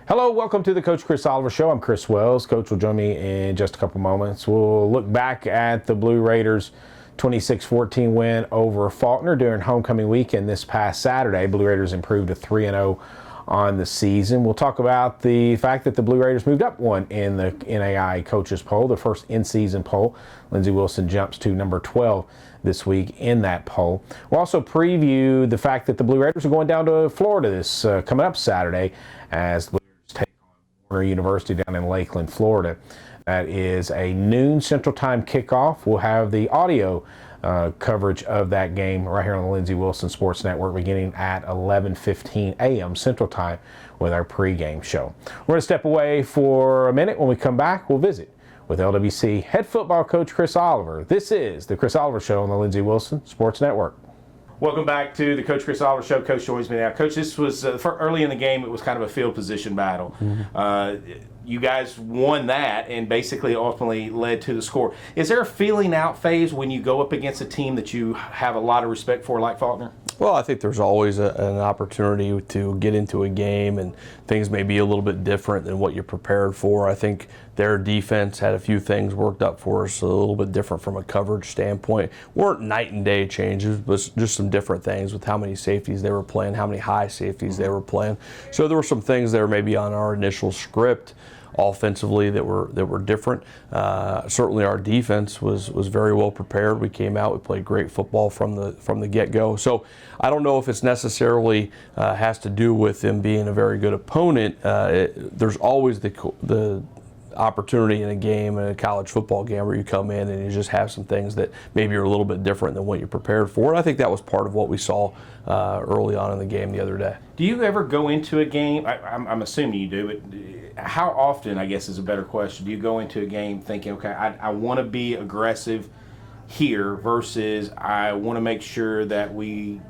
Hello, welcome to the Coach Chris Oliver Show. I'm Chris Wells. Coach will join me in just a couple moments. We'll look back at the Blue Raiders' 26-14 win over Faulkner during homecoming weekend this past Saturday. Blue Raiders improved to 3-0 on the season. We'll talk about the fact that the Blue Raiders moved up one in the NAI coaches poll, the first in-season poll. Lindsey Wilson jumps to number 12 this week in that poll. We'll also preview the fact that the Blue Raiders are going down to Florida this coming up Saturday as the Warner University down in Lakeland, Florida. That is a noon Central Time kickoff. We'll have the audio coverage of that game right here on the Lindsey Wilson Sports Network beginning at 11:15 a.m. Central Time with our pregame show. We're going to step away for a minute. When we come back, we'll visit with LWC head football coach Chris Oliver. This is the Chris Oliver Show on the Lindsey Wilson Sports Network. Welcome back to the Coach Chris Oliver Show. Coach joins me now. Coach, this was early in the game. It was kind of a field position battle. You guys won that and basically ultimately led to the score. Is there a feeling out phase when you go up against a team that you have a lot of respect for, like Faulkner? Well, I think there's always an opportunity to get into a game and things may be a little bit different than what you're prepared for. I think their defense had a few things worked up for us, a little bit different from a coverage standpoint. Weren't night and day changes, but just some different things with how many safeties they were playing, how many high safeties they were playing. So there were some things there maybe on our initial script offensively that were different. Certainly our defense was very well prepared. We came out, we played great football from the get-go. So I don't know if it's necessarily has to do with them being a very good opponent. There's always the opportunity in a game, in a college football game, where you come in and you just have some things that maybe are a little bit different than what you're prepared for. And I think that was part of what we saw early on in the game the other day. Do you ever go into a game, I'm assuming you do, but how often, I guess is a better question, do you go into a game thinking, okay, I want to be aggressive here versus I want to make sure that we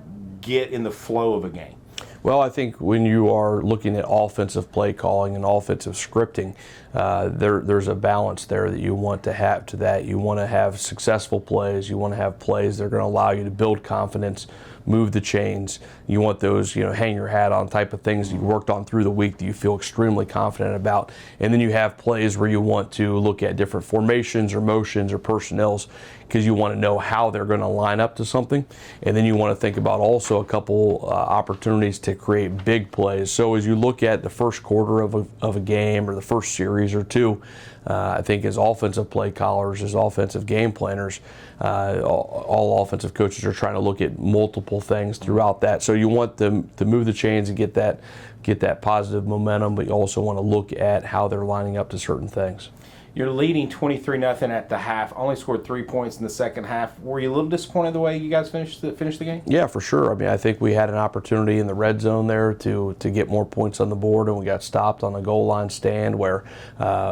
get in the flow of a game? Well, I think when you are looking at offensive play calling and offensive scripting, there's a balance there that you want to have to that. You want to have successful plays. You want to have plays that are going to allow you to build confidence, move the chains. You want those, hang your hat on type of things that you worked on through the week that you feel extremely confident about. And then you have plays where you want to look at different formations or motions or personnels because you want to know how they're going to line up to something. And then you want to think about also a couple opportunities to create big plays. So as you look at the first quarter of a game or the first series or two, I think as offensive play callers, as offensive game planners, all offensive coaches are trying to look at multiple things throughout that. So you want them to move the chains and get that positive momentum, but you also want to look at how they're lining up to certain things. You're leading 23-0 at the half, only scored 3 points in the second half. Were you a little disappointed the way you guys finished the game? Yeah, for sure. I mean, I think we had an opportunity in the red zone there to get more points on the board, and we got stopped on the goal line stand where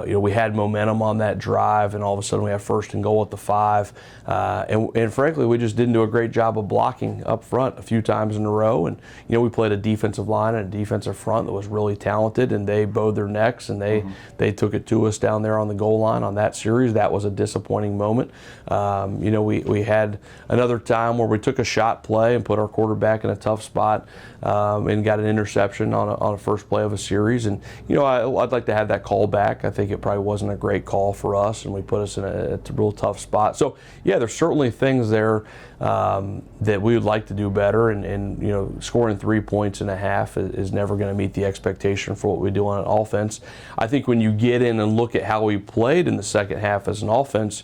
we had momentum on that drive, and all of a sudden we have first and goal at the 5. And frankly, we just didn't do a great job of blocking up front a few times in a row. And we played a defensive line and a defensive front that was really talented, and they bowed their necks and they took it to us down there on the goal line on that series. That was a disappointing moment. We had another time where we took a shot play and put our quarterback in a tough spot and got an interception on a first play of a series. And I'd like to have that call back. I think it probably wasn't a great call for us, and we put us in a real tough spot. So yeah, there's certainly things there that we would like to do better. And scoring 3 points and a half is never going to meet the expectation for what we do on offense. I think when you get in and look at how we played in the second half as an offense,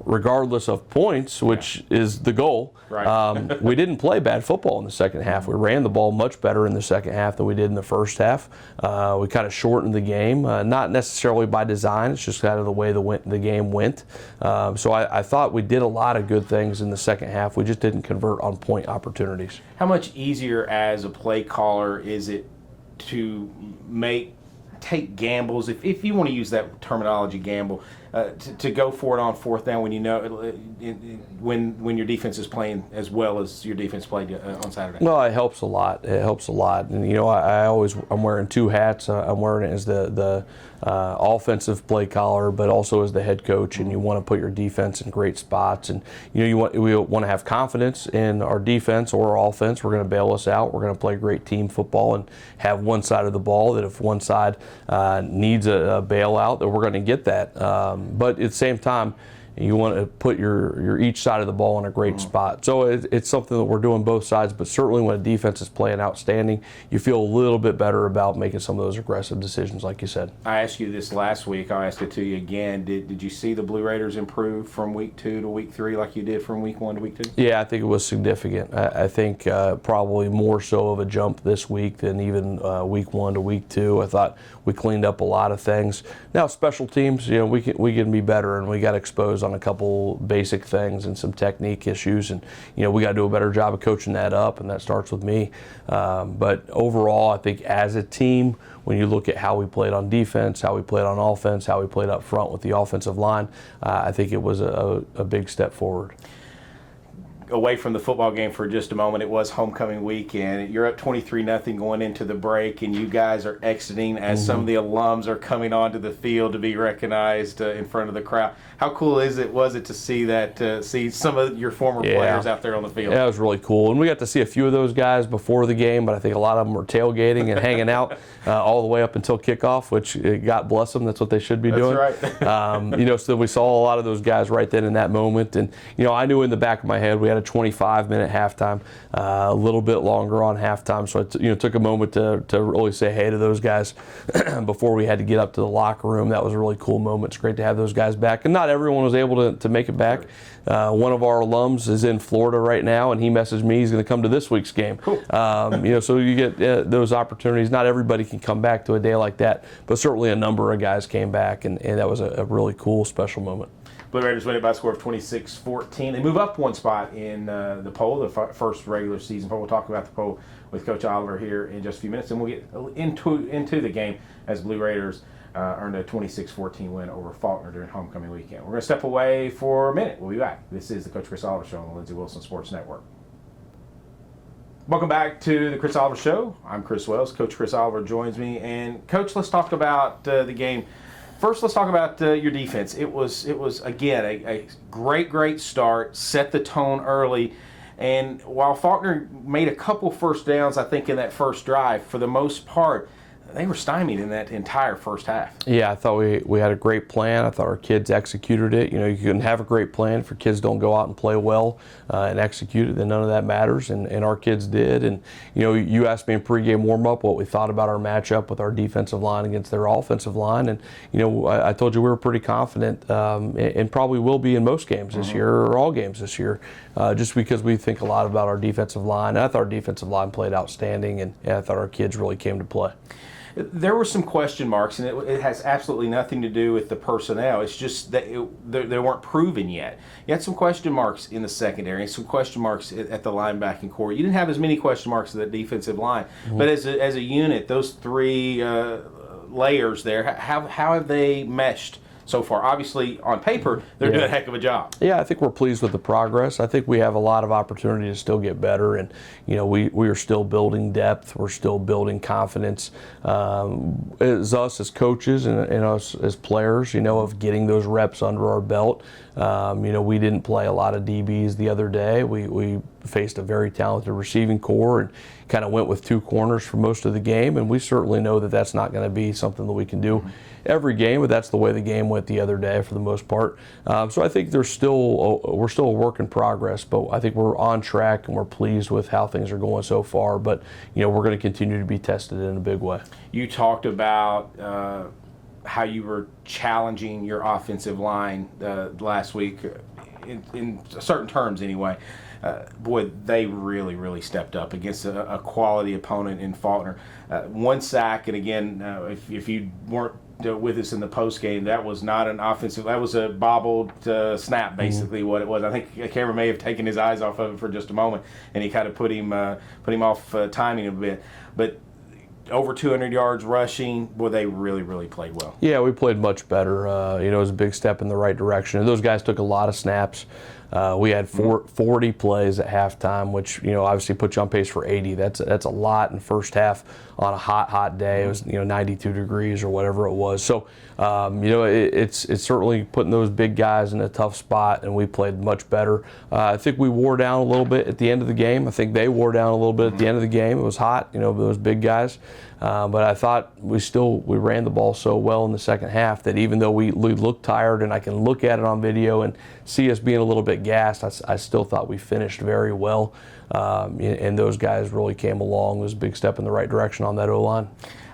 regardless of points, which is the goal, right. We didn't play bad football in the second half. We ran the ball much better in the second half than we did in the first half. We kind of shortened the game, not necessarily by design. It's just kind of the way the game went. So I thought we did a lot of good things in the second half. We just didn't convert on point opportunities. How much easier as a play caller is it to make take gambles, if you want to use that terminology, gamble, to go for it on fourth down when you know when your defense is playing as well as your defense played on Saturday? Well, it helps a lot. It helps a lot, and I'm wearing two hats. I'm wearing it as the offensive play caller, but also as the head coach. And you want to put your defense in great spots, and we want to have confidence in our defense or our offense. We're going to bail us out. We're going to play great team football and have one side of the ball that if one side needs a bailout, that we're going to get that. But at the same time, you want to put your each side of the ball in a great spot. So it's something that we're doing both sides, but certainly when a defense is playing outstanding, you feel a little bit better about making some of those aggressive decisions, like you said. I asked you this last week. I'll ask it to you again. Did you see the Blue Raiders improve from week 2 to week 3 like you did from week 1 to week 2? Yeah, I think it was significant. I think probably more so of a jump this week than even week 1 to week 2. I thought we cleaned up a lot of things. Now, special teams, we can be better, and we got exposed on a couple basic things and some technique issues, and we got to do a better job of coaching that up, and that starts with me. But overall, I think as a team, when you look at how we played on defense, how we played on offense, how we played up front with the offensive line, I think it was a big step forward. Away from the football game for just a moment, it was homecoming weekend. You're up 23-0 going into the break, and you guys are exiting as some of the alums are coming onto the field to be recognized in front of the crowd. How cool was it to see some of your former players out there on the field? Yeah, it was really cool, and we got to see a few of those guys before the game, but I think a lot of them were tailgating and hanging out all the way up until kickoff, which God bless them, that's what they should be doing. That's right. So we saw a lot of those guys right then in that moment, and I knew in the back of my head we had a 25-minute halftime, a little bit longer on halftime, so it took a moment to really say hey to those guys before we had to get up to the locker room. That was a really cool moment. It's great to have those guys back, and not everyone was able to make it back. One of our alums is in Florida right now, and he messaged me he's going to come to this week's game. Cool. So you get those opportunities. Not everybody can come back to a day like that, but certainly a number of guys came back, and that was a really cool, special moment. Blue Raiders win it by a score of 26-14. They move up one spot in the poll, the first regular season poll. We'll talk about the poll with Coach Oliver here in just a few minutes, and we'll get into the game as Blue Raiders earned a 26-14 win over Faulkner during homecoming weekend. We're going to step away for a minute. We'll be back. This is the Coach Chris Oliver Show on the Lindsey Wilson Sports Network. Welcome back to the Chris Oliver Show. I'm Chris Wells. Coach Chris Oliver joins me. And, Coach, let's talk about the game. First, let's talk about your defense. It was again, a great start, set the tone early. And while Faulkner made a couple first downs, I think, in that first drive, for the most part, they were stymied in that entire first half. Yeah, I thought we had a great plan. I thought our kids executed it. You can have a great plan if your kids don't go out and play well and execute it, then none of that matters, and our kids did. And, you asked me in pregame warm-up what we thought about our matchup with our defensive line against their offensive line, and, I told you we were pretty confident and probably will be in most games this year, or all games this year, just because we think a lot about our defensive line. And I thought our defensive line played outstanding, and I thought our kids really came to play. There were some question marks, and it has absolutely nothing to do with the personnel. It's just that they weren't proven yet. You had some question marks in the secondary, and some question marks at the linebacking core. You didn't have as many question marks at the defensive line, but as a unit, those three layers there, how have they meshed so far? Obviously, on paper, they're doing a heck of a job. Yeah, I think we're pleased with the progress. I think we have a lot of opportunity to still get better, and we are still building depth. We're still building confidence. As us as coaches and us as players, of getting those reps under our belt. We didn't play a lot of DBs the other day. We faced a very talented receiving core and kind of went with two corners for most of the game, and we certainly know that that's not going to be something that we can do every game, but that's the way the game went the other day for the most part. So I think we're still a work in progress, but I think we're on track and we're pleased with how things are going so far. But we're going to continue to be tested in a big way. You talked about how you were challenging your offensive line last week, in certain terms anyway. Boy, they really stepped up against a quality opponent in Faulkner. One sack, and again, if you weren't with us in the post game, that was not an offensive. That was a bobbled snap, basically what it was. I think a camera may have taken his eyes off of it for just a moment, and he kind of put him off timing a bit. But over 200 yards rushing. Boy, they really, really played well. Yeah, we played much better. It was a big step in the right direction. And those guys took a lot of snaps. We had 40 plays at halftime, which obviously put you on pace for 80. That's a lot in the first half on a hot day. It was 92 degrees or whatever it was. So it's certainly putting those big guys in a tough spot, and we played much better. I think we wore down a little bit at the end of the game. I think they wore down a little bit at the end of the game. It was hot, those big guys. But I thought we ran the ball so well in the second half that even though we looked tired, and I can look at it on video and see us being a little bit gassed, I still thought we finished very well. And those guys really came along. It was a big step in the right direction on that O-line.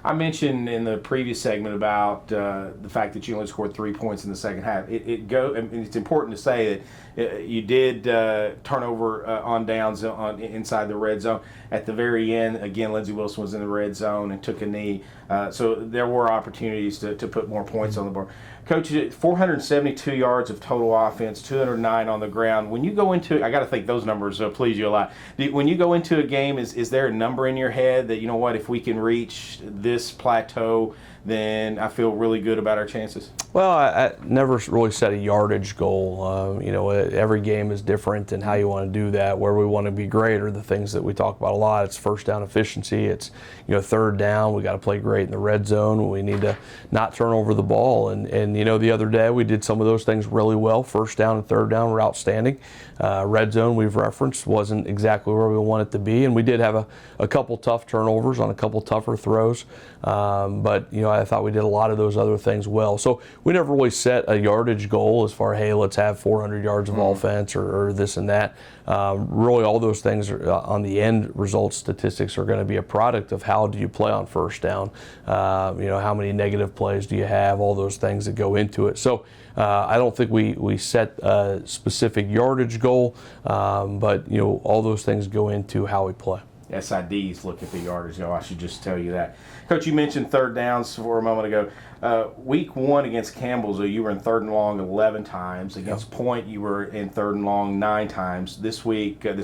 I mentioned in the previous segment about the fact that you only scored 3 points in the second half. It's important to say that you did turn over on downs inside the red zone. At the very end, again, Lindsey Wilson was in the red zone and took a knee. So there were opportunities to put more points on the board. Coach, 472 yards of total offense, 209 on the ground. When you go into, I got to think those numbers please you a lot. When you go into a game, is there a number in your head that, if we can reach this plateau, then I feel really good about our chances? Well, I never really set a yardage goal. Every game is different and how you want to do that. Where we want to be great are the things that we talk about a lot. It's first down efficiency. It's third down. We got to play great in the red zone. We need to not turn over the ball. And the other day we did some of those things really well. First down and third down were outstanding. Red zone we've referenced wasn't exactly where we want it to be, and we did have a couple tough turnovers on a couple tougher throws. But I thought we did a lot of those other things well. So we never really set a yardage goal as far, hey, let's have 400 yards of offense or this and that. Really, all those things are, on the end result statistics are going to be a product of how do you play on first down. How many negative plays do you have? All those things that go into it. So I don't think we set a specific yardage goal, but all those things go into how we play. SIDs look at the yardage go. I should just tell you that. Coach, you mentioned third downs for a moment ago. Week 1 against Campbellsville, you were in third and long 11 times. Against Point, you were in third and long 9 times. This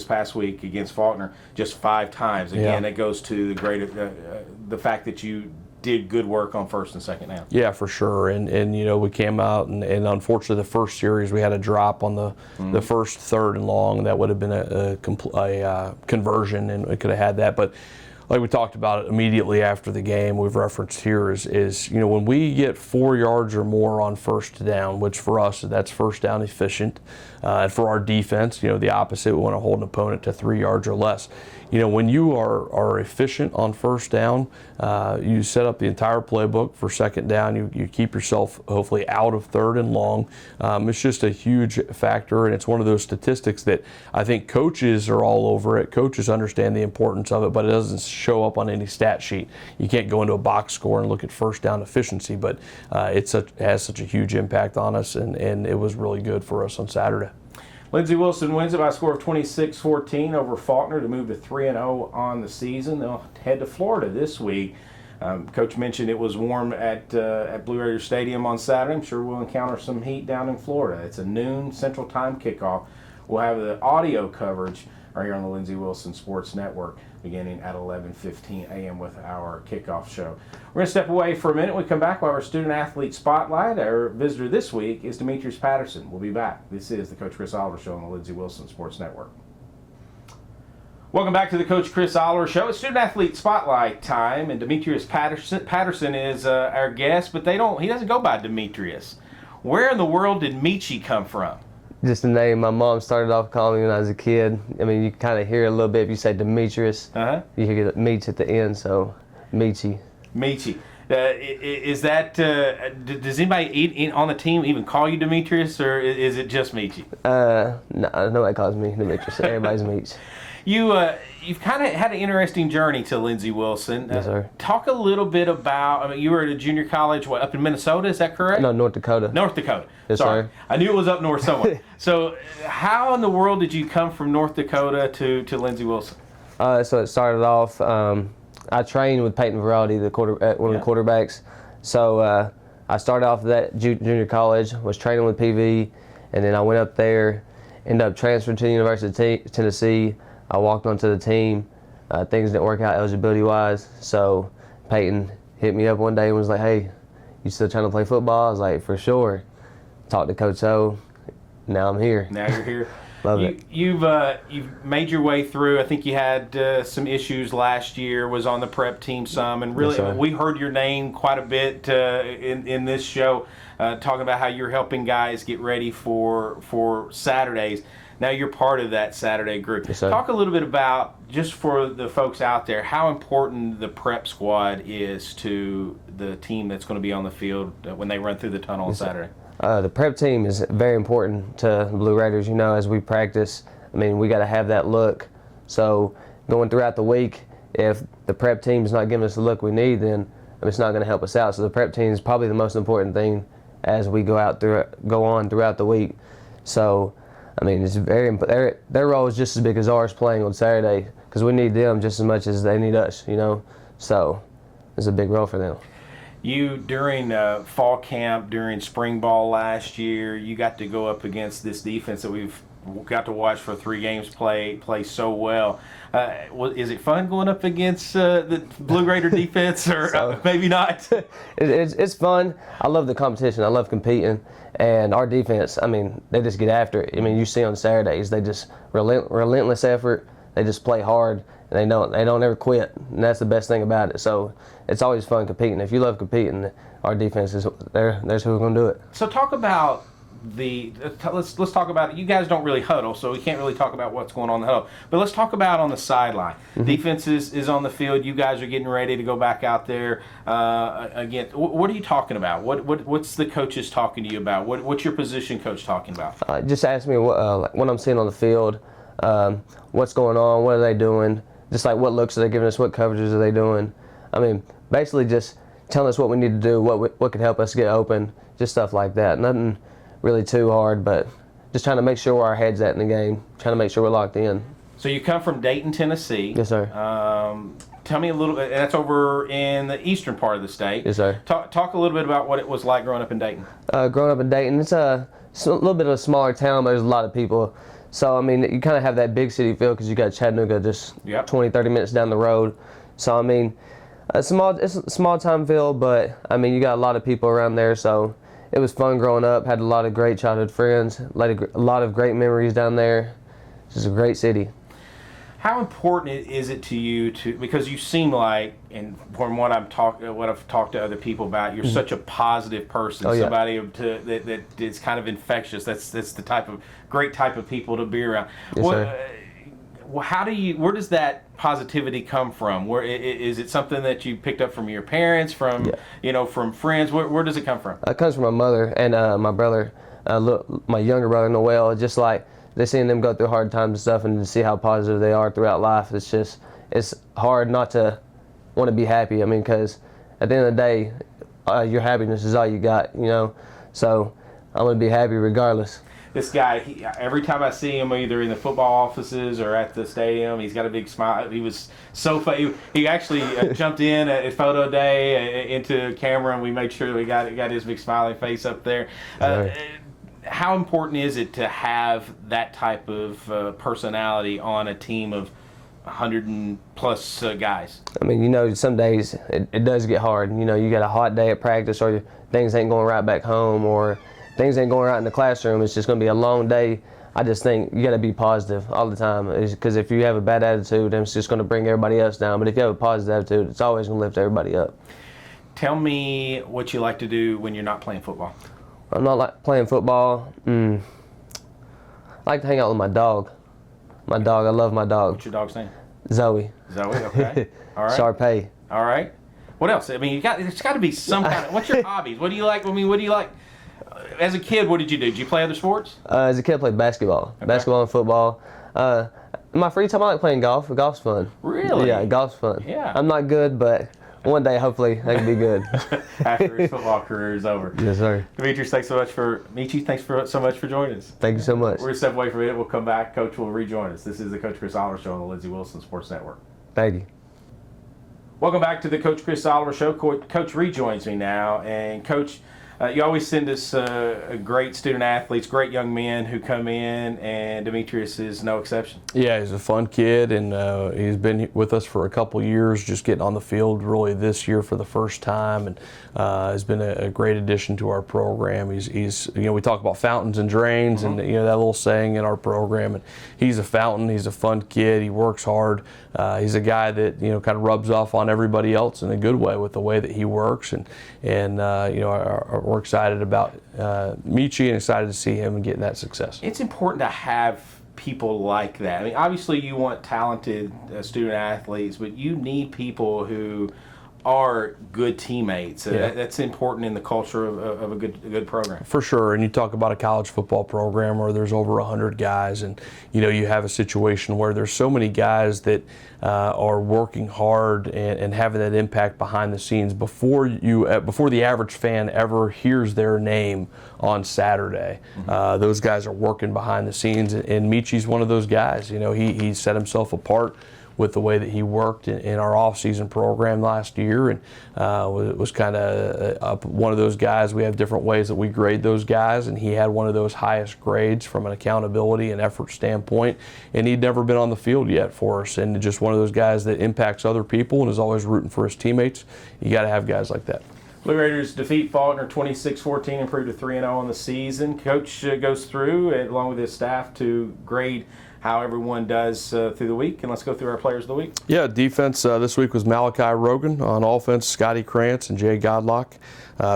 past week against Faulkner, just 5 times. Again, that goes to the fact that you did good work on first and second down. Yeah, for sure. And we came out and unfortunately the first series we had a drop on the first third and long. That would have been a conversion, and we could have had that. But like we talked about it immediately after the game, we've referenced here is when we get 4 yards or more on first down, which for us that's first down efficient, and for our defense, the opposite, we want to hold an opponent to 3 yards or less. When you are efficient on first down, you set up the entire playbook for second down. You keep yourself hopefully out of third and long. It's just a huge factor, and it's one of those statistics that I think coaches are all over it. Coaches understand the importance of it, but it doesn't show up on any stat sheet. You can't go into a box score and look at first down efficiency, but it has such a huge impact on us, and it was really good for us on Saturday. Lindsey Wilson wins it by a score of 26-14 over Faulkner to move to 3-0 on the season. They'll head to Florida this week. Coach mentioned it was warm at Blue Raider Stadium on Saturday. I'm sure we'll encounter some heat down in Florida. It's a noon Central Time kickoff. We'll have the audio coverage right here on the Lindsey Wilson Sports Network beginning at 11:15 a.m. with our kickoff show. We're going to step away for a minute. When we come back, we'll have our Student Athlete Spotlight. Our visitor this week is Demetrius Patterson. We'll be back. This is the Coach Chris Oliver Show on the Lindsey Wilson Sports Network. Welcome back to the Coach Chris Oliver Show. It's Student Athlete Spotlight time, and Demetrius Patterson is our guest, but he doesn't go by Demetrius. Where in the world did Michi come from? Just a name my mom started off calling me when I was a kid. I mean, you kind of hear it a little bit if you say Demetrius. You hear the Meach at the end, so Michi. Michi. Is that, does anybody on the team even call you Demetrius, or is it just Michi? No, nobody calls me Demetrius. Everybody's Meach. You've kind of had an interesting journey to Lindsey Wilson. Yes, sir. Talk a little bit about, you were at a junior college, up in Minnesota, is that correct? No, North Dakota. North Dakota. Yes, Sorry. sir. I knew it was up north somewhere. So how in the world did you come from North Dakota to Lindsey Wilson? So it started off, I trained with Peyton Veraldi, one of the quarterbacks. So I started off at that junior college, was training with PV, and then I went up there, ended up transferring to the University of Tennessee. I walked onto the team. Things didn't work out eligibility-wise, so Peyton hit me up one day and was like, "Hey, you still trying to play football?" I was like, "For sure." Talked to Coach O. Now I'm here. Now you're here. Love it. You've made your way through. I think you had some issues last year. Was on the prep team some, and really Yes, sir. we heard your name quite a bit in this show, talking about how you're helping guys get ready for Saturdays. Now you're part of that Saturday group. Yes, sir. Talk a little bit about, just for the folks out there, how important the prep squad is to the team that's going to be on the field when they run through the tunnel on Saturday. The prep team is very important to the Blue Raiders. You know, as we practice, I mean, we got to have that look. So going throughout the week, if the prep team is not giving us the look we need, then it's not going to help us out. So the prep team is probably the most important thing as we go on throughout the week. So, I mean, it's very their role is just as big as ours playing on Saturday, because we need them just as much as they need us. You know, so it's a big role for them. You, during fall camp, during spring ball last year, you got to go up against this defense that we've got to watch for 3 games play so well. Is it fun going up against the Blue Raider defense, or maybe not? It's fun. I love the competition. I love competing. And our defense, I mean, they just get after it. I mean, you see on Saturdays, they just relentless effort. They just play hard. And they don't ever quit, and that's the best thing about it. So it's always fun competing. If you love competing, our defense is there. There's who's gonna do it. So talk about let's talk about it. You guys don't really huddle, so we can't really talk about what's going on in the huddle. But let's talk about on the sideline. Mm-hmm. Defense is on the field. You guys are getting ready to go back out there again. What are you talking about? What's the coaches talking to you about? What's your position coach talking about? Just ask me what I'm seeing on the field, what's going on, what are they doing, just like what looks are they giving us, what coverages are they doing. I mean, basically just telling us what we need to do, what could help us get open, just stuff like that. Nothing really too hard, but just trying to make sure where our head's at in the game, trying to make sure we're locked in. So you come from Dayton, Tennessee. Yes, sir. Tell me a little bit. That's over in the eastern part of the state. Yes, sir. Talk a little bit about what it was like growing up in Dayton. Growing up in Dayton, it's a little bit of a smaller town, but there's a lot of people. So, I mean, you kind of have that big city feel because you got Chattanooga just 20, 30 minutes down the road. So, I mean, it's a small time feel, but, I mean, you got a lot of people around there. So, it was fun growing up. Had a lot of great childhood friends, a lot of great memories down there. It's just a great city. How important is it to you because you seem like, and from what I've talked to other people about, you're such a positive person, somebody that is kind of infectious. That's the great type of people to be around. Yes, sir. Where does that positivity come from? Where is it something that you picked up from your parents, from friends? Where does it come from? It comes from my mother and my brother, my younger brother Noel. Just like they seeing them go through hard times and stuff, and to see how positive they are throughout life. It's hard not to want to be happy. I mean, because at the end of the day, your happiness is all you got, you know. So I'm gonna be happy regardless. This guy, every time I see him, either in the football offices or at the stadium, he's got a big smile. He was so funny. He actually jumped in at photo day into camera, and we made sure we got his big smiling face up there. How important is it to have that type of personality on a team of 100+ guys? I mean, you know, some days it does get hard. You know, you got a hot day at practice, or things ain't going right back home, or things ain't going right in the classroom. It's just going to be a long day. I just think you got to be positive all the time, because if you have a bad attitude, then it's just going to bring everybody else down. But if you have a positive attitude, it's always going to lift everybody up. Tell me what you like to do when you're not playing football. I'm not like playing football. I like to hang out with my dog. I love my dog. What's your dog's name? Zoe. Zoe, okay. All right. Sharpay. All right. What else? I mean, it's got to be some kind of. What's your hobbies? What do you like? I mean, what do you like? As a kid, what did you do? Did you play other sports? As a kid, I played basketball. Okay. Basketball and football. In my free time, I like playing golf. Golf's fun. Really? Yeah, golf's fun. Yeah. I'm not good, but one day, hopefully, I can be good. After his football career is over. Yes, sir. Demetrius, thanks so much for joining us. Thank you so much. We're going to step away from it. We'll come back. Coach will rejoin us. This is the Coach Chris Oliver Show on the Lindsey Wilson Sports Network. Thank you. Welcome back to the Coach Chris Oliver Show. Coach rejoins me now. And, Coach, You always send us great student athletes, great young men who come in, and Demetrius is no exception. Yeah, he's a fun kid, and he's been with us for a couple years, just getting on the field really this year for the first time, and has been a great addition to our program. He's we talk about fountains and drains, and that little saying in our program, and he's a fountain. He's a fun kid. He works hard. He's a guy that kind of rubs off on everybody else in a good way with the way that he works, and we're excited about Michi and excited to see him and getting that success. It's important to have people like that. I mean, obviously you want talented student athletes, but you need people who are good teammates. That's important in the culture of a good program. For sure, and you talk about a college football program where there's over 100 guys, and you have a situation where there's so many guys that are working hard and having that impact behind the scenes before the average fan ever hears their name on Saturday. Those guys are working behind the scenes, and Michi's one of those guys. He set himself apart with the way that he worked in our off-season program last year, and was kind of one of those guys. We have different ways that we grade those guys, and he had one of those highest grades from an accountability and effort standpoint, and he'd never been on the field yet for us, and just one of those guys that impacts other people and is always rooting for his teammates. You got to have guys like that. Blue Raiders defeat Faulkner 26-14, improved to 3-0 on the season. Coach goes through, along with his staff, to grade how everyone does through the week. And let's go through our players of the week. Yeah, defense this week was Malachi Rogan. On offense, Scotty Krantz and Jay Godlock.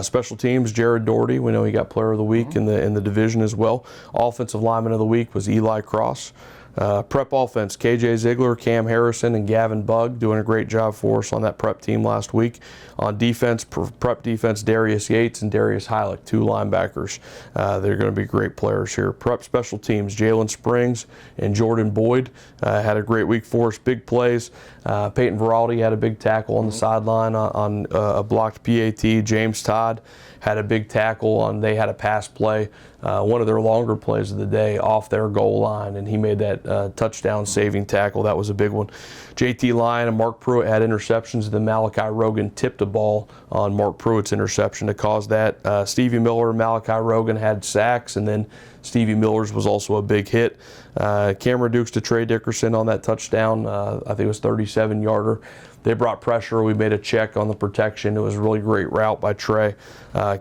Special teams, Jared Doherty. We know he got player of the week in the division as well. Offensive lineman of the week was Eli Cross. Prep offense, KJ Ziegler, Cam Harrison, and Gavin Bugg doing a great job for us on that prep team last week. On defense, prep defense, Darius Yates and Darius Heilich, 2 linebackers. They're going to be great players here. Prep special teams, Jalen Springs and Jordan Boyd had a great week for us. Big plays. Peyton Veraldi had a big tackle on the sideline on a blocked PAT. James Todd had a big tackle they had a pass play, one of their longer plays of the day off their goal line, and he made that touchdown saving tackle. That was a big one. JT Lyon and Mark Pruitt had interceptions, then Malachi Rogan tipped a ball on Mark Pruitt's interception to cause that. Stevie Miller and Malachi Rogan had sacks, and then Stevie Miller's was also a big hit. Cameron Dukes to Trey Dickerson on that touchdown, I think it was 37-yarder. They brought pressure. We made a check on the protection. It was a really great route by Trey.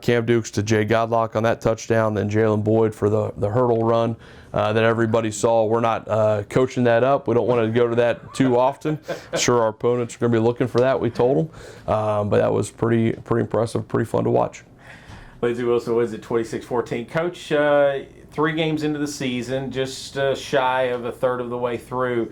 Cam Dukes to Jay Godlock on that touchdown, then Jalen Boyd for the hurdle run that everybody saw. We're not coaching that up. We don't want to go to that too often. Sure, our opponents are going to be looking for that, we told them. But that was pretty impressive, pretty fun to watch. Lindsey Wilson wins at 26-14. Coach, 3 games into the season, just shy of a third of the way through.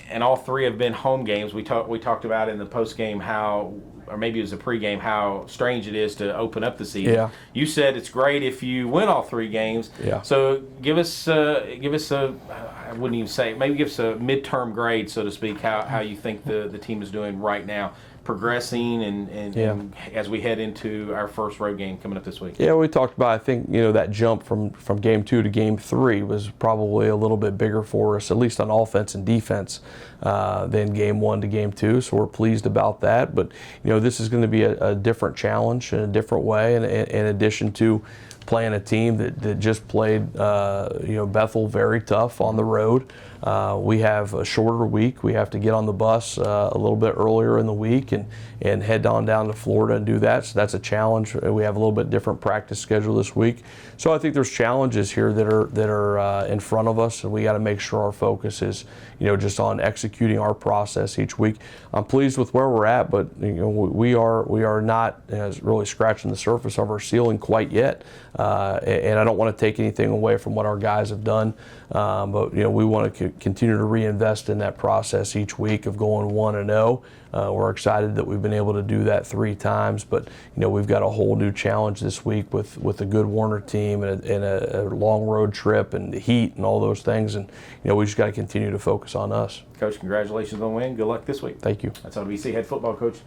And all 3 have been home games. We talked about in the post game or maybe it was a pregame, how strange it is to open up the season. Yeah. You said it's great if you win all 3 games. Yeah. So give us I wouldn't even say, maybe give us a midterm grade, so to speak, how you think the team is doing right now, progressing and as we head into our first road game coming up this week. Yeah, we talked about, I think, that jump from game 2 to game 3 was probably a little bit bigger for us, at least on offense and defense, than game 1 to game 2. So we're pleased about that. But, this is going to be a different challenge in a different way, and in addition to playing a team that just played, Bethel very tough on the road. We have a shorter week. We have to get on the bus a little bit earlier in the week and head on down to Florida and do that. So that's a challenge. We have a little bit different practice schedule this week. So I think there's challenges here that are in front of us, and we got to make sure our focus is, just on executing our process each week. I'm pleased with where we're at, but we are not really scratching the surface of our ceiling quite yet. And I don't want to take anything away from what our guys have done, but we want to continue to reinvest in that process each week of going 1-0. We're excited that we've been able to do that 3 times, but we've got a whole new challenge this week with a good Warner team and a long road trip and the heat and all those things, and we just got to continue to focus on us. Coach, congratulations on the win. Good luck this week. Thank you. That's LBC head football coach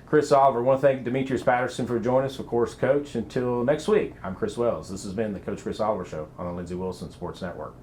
Chris Oliver. I want to thank Demetrius Patterson for joining us, of course, Coach. Until next week, I'm Chris Wells. This has been the Coach Chris Oliver Show on the Lindsey Wilson Sports Network.